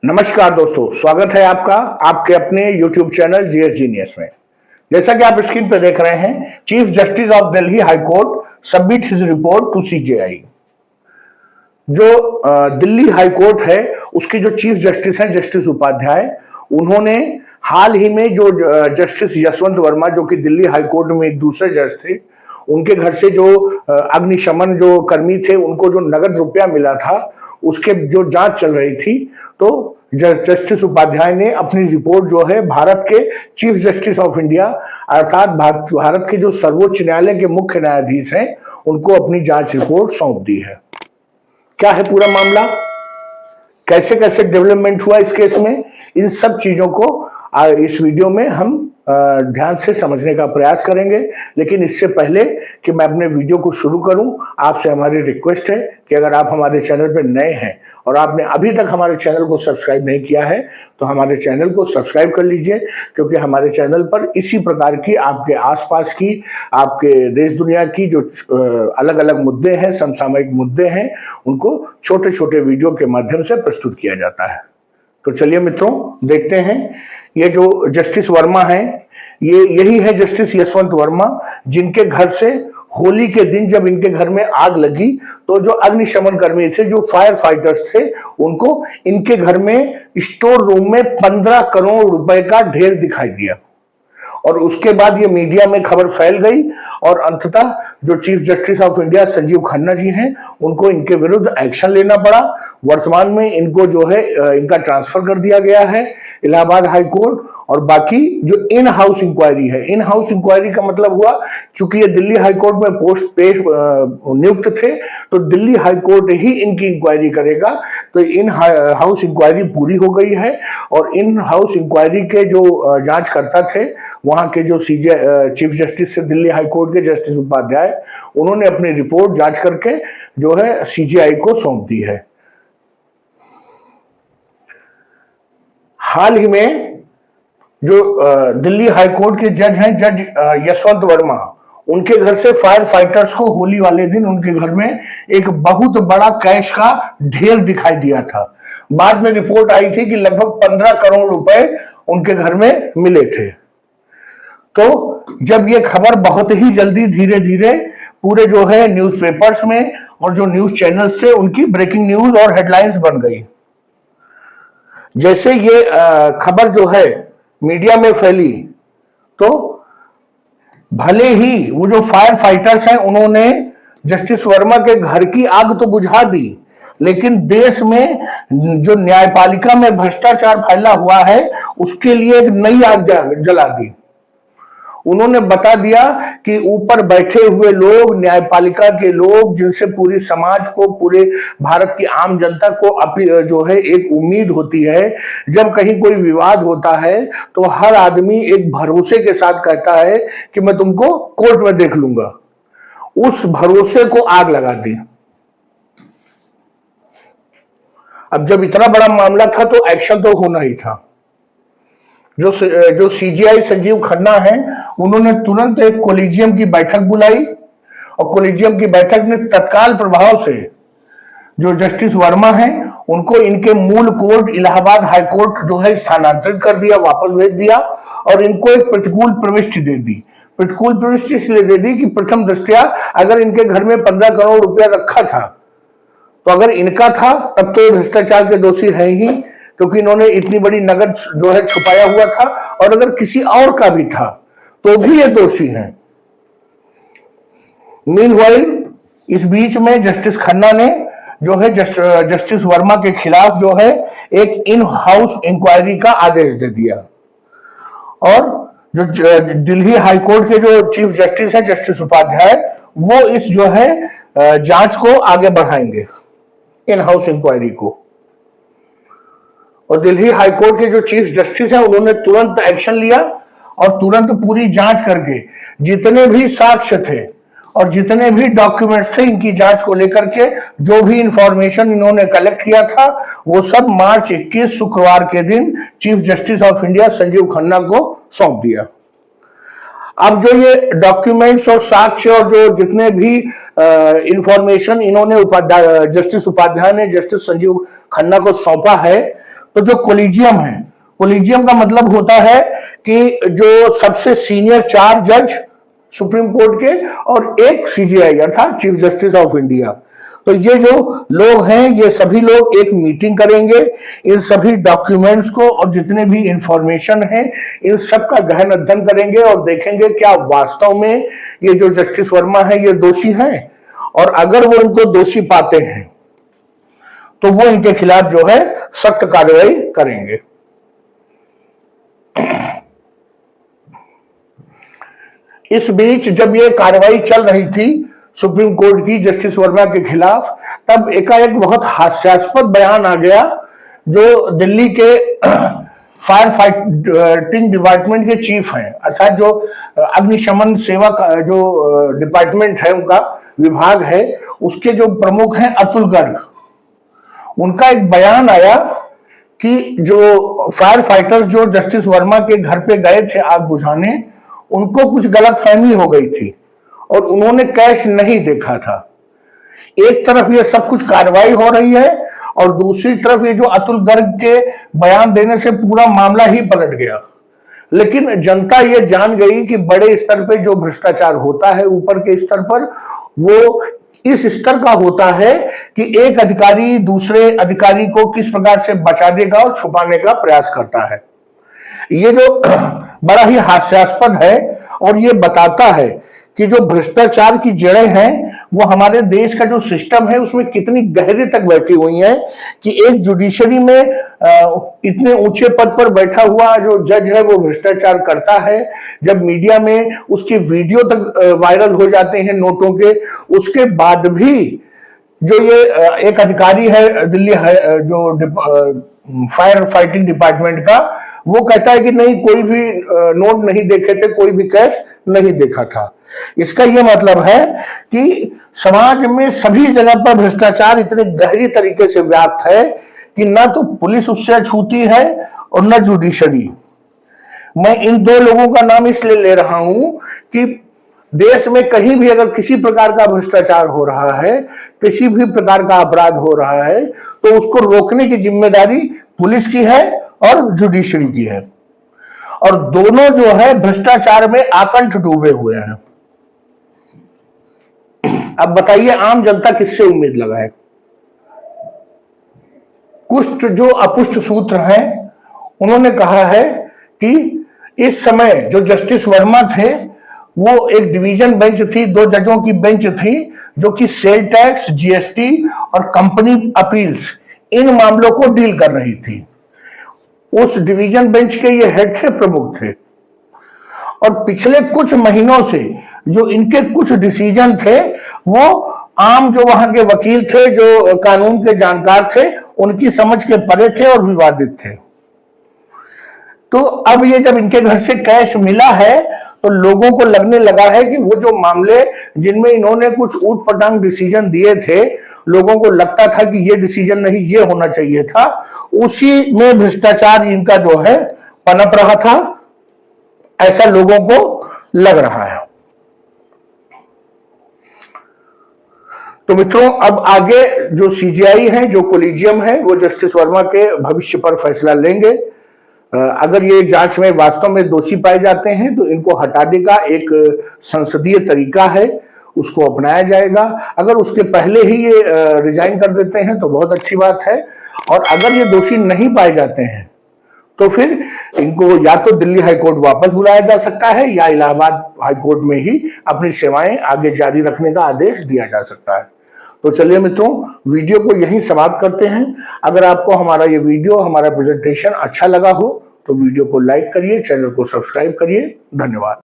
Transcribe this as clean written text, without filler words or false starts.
नमस्कार दोस्तों, स्वागत है आपका आपके अपने YouTube चैनल जीएस जीनियस में। जैसा कि आप स्क्रीन पर देख रहे हैं, chief justice of Delhi high court submit his report to CJI. जो दिल्ली हाई कोर्ट है उसकी जो चीफ जस्टिस हैं जस्टिस उपाध्याय, उन्होंने हाल ही में जो जस्टिस यशवंत वर्मा जो कि दिल्ली हाई कोर्ट में एक दूसरे जज थे, उनके घर से जो अग्निशमन जो कर्मी थे उनको जो नगद रुपया मिला था उसके जो जांच चल रही थी, तो जस्टिस उपाध्याय ने अपनी रिपोर्ट जो है भारत के चीफ जस्टिस ऑफ इंडिया अर्थात भारत के जो सर्वोच्च न्यायालय के मुख्य न्यायाधीश हैं उनको अपनी जांच रिपोर्ट सौंप दी है। क्या है पूरा मामला, कैसे कैसे डेवलपमेंट हुआ इस केस में, इन सब चीजों को इस वीडियो में हम ध्यान से समझने का प्रयास करेंगे। लेकिन इससे पहले कि मैं अपने वीडियो को शुरू करूं, आपसे हमारी रिक्वेस्ट है कि अगर आप हमारे चैनल पर नए हैं और आपने अभी तक हमारे चैनल को सब्सक्राइब नहीं किया है तो हमारे चैनल को सब्सक्राइब कर लीजिए, क्योंकि हमारे चैनल पर इसी प्रकार की आपके आसपास की, आपके देश दुनिया की जो अलग अलग मुद्दे हैं, समसामयिक मुद्दे हैं, उनको छोटे छोटे वीडियो के माध्यम से प्रस्तुत किया जाता है। तो चलिए मित्रों, देखते हैं। ये जो जस्टिस वर्मा हैं, यही है जस्टिस यशवंत वर्मा, जिनके घर से होली के दिन जब इनके घर में आग लगी तो जो अग्निशमन कर्मी थे, जो फायर फाइटर्स थे, उनको इनके घर में स्टोर रूम में 15 करोड़ रुपए का ढेर दिखाई दिया। और उसके बाद ये मीडिया में खबर फैल गई और अंततः जो chief justice of India Sanjiv Khanna ji हैं, उनको इनके विरुद्ध एक्शन लेना पड़ा। वर्तमान में इनको जो है इनका ट्रांसफर कर दिया गया है इलाहाबाद हाई कोर्ट। और बाकी जो इन हाउस इंक्वायरी है, इन हाउस इंक्वायरी का मतलब हुआ, चूंकि ये दिल्ली हाई कोर्ट में नियुक्त थे तो दिल्ली हाई कोर्ट ही इनकी इंक्वायरी करेगा। तो इन हाउस इंक्वायरी पूरी हो गई है और इन हाउस इंक्वायरी के जो जांचकर्ता थे, वहां के जो चीफ जस्टिस थे दिल्ली हाई कोर्ट के जस्टिस उपाध्याय, उन्होंने अपनी रिपोर्ट जांच करके जो है सीजेआई को सौंप दी है। हाल ही में जो दिल्ली हाई कोर्ट के जज हैं, जज यशवंत वर्मा, उनके घर से फायर फाइटर्स को होली वाले दिन उनके घर में एक बहुत बड़ा कैश का ढेर दिखाई दिया था। बाद में रिपोर्ट आई थी कि लगभग 15 करोड़ रुपए उनके घर में मिले थे। तो जब ये खबर बहुत ही जल्दी धीरे धीरे पूरे जो है न्यूज़पेपर्स में और जो न्यूज चैनल्स थे उनकी ब्रेकिंग न्यूज और हेडलाइंस बन गई। जैसे ये खबर जो है मीडिया में फैली तो भले ही वो जो फायर फाइटर्स हैं उन्होंने जस्टिस वर्मा के घर की आग तो बुझा दी, लेकिन देश में जो न्यायपालिका में भ्रष्टाचार फैला हुआ है उसके लिए एक नई आग जला दी। उन्होंने बता दिया कि ऊपर बैठे हुए लोग, न्यायपालिका के लोग, जिनसे पूरी समाज को, पूरे भारत की आम जनता को जो है एक उम्मीद होती है, जब कहीं कोई विवाद होता है तो हर आदमी एक भरोसे के साथ कहता है कि मैं तुमको कोर्ट में देख लूंगा। उस भरोसे को आग लगा दी। अब जब इतना बड़ा मामला था तो एक्शन तो होना ही था। जो सीजीआई संजीव खन्ना है, उन्होंने तुरंत एक कोलिजियम की बैठक बुलाई और कोलिजियम की बैठक ने तत्काल प्रभाव से जो जस्टिस वर्मा हैं उनको इनके मूल कोर्ट इलाहाबाद हाई कोर्ट जो है स्थानांतरित कर दिया, वापस भेज दिया और इनको एक प्रतिकूल प्रविष्टि दे दी। प्रतिकूल प्रविष्टि इसलिए दे दी कि प्रथम दृष्टया अगर इनके घर में 15 करोड़ रुपया रखा था तो अगर इनका था तब तो भ्रष्टाचार के दोषी है ही, क्योंकि इन्होंने इतनी बड़ी नगद जो है छुपाया हुआ था, और अगर किसी और का भी था तो भी ये दोषी हैं। मीनवाइल इस बीच में जस्टिस खन्ना ने जो है जस्टिस वर्मा के खिलाफ जो है एक इन हाउस इंक्वायरी का आदेश दे दिया और जो दिल्ली हाई कोर्ट के जो चीफ जस्टिस है जस्टिस उपाध्याय, वो इस जो है जांच को आगे बढ़ाएंगे, इन हाउस इंक्वायरी को। और दिल्ली हाई कोर्ट के जो चीफ जस्टिस हैं उन्होंने तुरंत एक्शन लिया और तुरंत पूरी जांच करके जितने भी साक्ष्य थे और जितने भी डॉक्यूमेंट्स थे इनकी जांच को लेकर के, जो भी इंफॉर्मेशन इन्होंने कलेक्ट किया था, वो सब मार्च 21 शुक्रवार के दिन chief justice of India Sanjiv Khanna को सौंप दिया। अब जो ये डॉक्यूमेंट्स और साक्ष्य और जो जितने भी इंफॉर्मेशन इन्होंने जस्टिस उपाध्याय ने जस्टिस संजीव खन्ना को सौंपा है, तो जो कोलिजियम है, कोलिजियम का मतलब होता है कि जो सबसे सीनियर 4 जज सुप्रीम कोर्ट के और एक सीजेआई अर्थात चीफ जस्टिस ऑफ इंडिया, तो ये जो लोग हैं ये सभी लोग एक मीटिंग करेंगे, इन सभी डॉक्यूमेंट्स को और जितने भी इंफॉर्मेशन है इन सब का गहन अध्ययन करेंगे और देखेंगे क्या वास्तव में ये जो जस्टिस वर्मा है ये दोषी हैं, और अगर वो इनको दोषी पाते हैं तो वो इनके खिलाफ जो है सख्त कार्रवाई करेंगे। इस बीच जब ये कार्रवाई चल रही थी सुप्रीम कोर्ट की जस्टिस वर्मा के खिलाफ, तब एकाएक बहुत हास्यास्पद बयान आ गया जो दिल्ली के फायर फाइटिंग डिपार्टमेंट के चीफ हैं, अर्थात जो अग्निशमन सेवा का जो डिपार्टमेंट है, उनका विभाग है, उसके जो प्रमुख हैं अतुल गर्ग, उनका एक बयान आया कि जो फायर फाइटर्स जो जस्टिस वर्मा के घर पे गए थे आग बुझाने, उनको कुछ गलतफहमी हो गई थी और उन्होंने कैश नहीं देखा था। एक तरफ ये सब कुछ कार्रवाई हो रही है और दूसरी तरफ ये जो अतुल गर्ग के बयान देने से पूरा मामला ही पलट गया। लेकिन जनता ये जान गई कि बड़े स्तर पे जो भ्रष्टाचार होता है ऊपर के स्तर पर, वो इस स्तर का होता है कि एक अधिकारी दूसरे अधिकारी को किस प्रकार से बचा देगा और छुपाने का प्रयास करता है। ये जो बड़ा ही हास्यास्पद है और ये बताता है कि जो भ्रष्टाचार की जड़ें हैं वो हमारे देश का जो सिस्टम है उसमें कितनी गहरे तक बैठी हुई हैं कि एक जुडिशरी में इतने ऊंचे पद पर बैठा हुआ जो जज है वो भ्रष्टाचार करता है। जब मीडिया में उसके वीडियो तक वायरल हो जाते हैं नोटों के, उसके बाद भी जो ये एक अधिकारी है दिल्ली जो फायर फाइटिंग डिपार्टमेंट का, वो कहता है कि नहीं कोई भी नोट नहीं देखे थे, कोई भी कैश नहीं देखा था। इसका यह मतलब है कि समाज में सभी जगह पर भ्रष्टाचार इतने गहरी तरीके से व्याप्त है कि ना तो पुलिस उससे छूती है और न जुडिशरी। मैं इन दो लोगों का नाम इसलिए ले रहा हूं कि देश में कहीं भी अगर किसी प्रकार का भ्रष्टाचार हो रहा है, किसी भी प्रकार का अपराध हो रहा है, तो उसको रोकने की जिम्मेदारी पुलिस की है और जुडिशरी की है, और दोनों जो है भ्रष्टाचार में आकंठ डूबे हुए हैं। अब बताइए आम जनता किससे उम्मीद लगाए? कुछ जो अपुष्ट सूत्र हैं उन्होंने कहा है कि इस समय जो जस्टिस वर्मा थे वो एक डिवीजन बेंच थी, 2 जजों की बेंच थी जो कि सेल टैक्स, जीएसटी और कंपनी अपील्स इन मामलों को डील कर रही थी। उस डिवीजन बेंच के ये हेड थे, प्रमुख थे, और पिछले कुछ महीनों से जो इनके कुछ डिसीजन थे वो आम जो वहां के वकील थे, जो कानून के जानकार थे, उनकी समझ के परे थे और विवादित थे। तो अब ये जब इनके घर से कैश मिला है तो लोगों को लगने लगा है कि वो जो मामले जिनमें इन्होंने कुछ ऊटपटांग डिसीजन दिए थे, लोगों को लगता था कि ये डिसीजन नहीं ये होना चाहिए था, उसी में भ्रष्टाचार इनका जो है पनप रहा था, ऐसा लोगों को लग रहा है। तो मित्रों अब आगे जो सीजीआई है, जो कोलिजियम है, वो जस्टिस वर्मा के भविष्य पर फैसला लेंगे। अगर ये जांच में वास्तव में दोषी पाए जाते हैं तो इनको हटाने का एक संसदीय तरीका है, उसको अपनाया जाएगा। अगर उसके पहले ही ये रिजाइन कर देते हैं तो बहुत अच्छी बात है, और अगर ये दोषी नहीं पाए जाते हैं तो फिर इनको या तो दिल्ली हाईकोर्ट वापस बुलाया जा सकता है या इलाहाबाद हाईकोर्ट में ही अपनी सेवाएं आगे जारी रखने का आदेश दिया जा सकता है। तो चलिए मित्रों, वीडियो को यहीं समाप्त करते हैं। अगर आपको हमारा ये वीडियो, हमारा प्रेजेंटेशन अच्छा लगा हो तो वीडियो को लाइक करिए, चैनल को सब्सक्राइब करिए। धन्यवाद।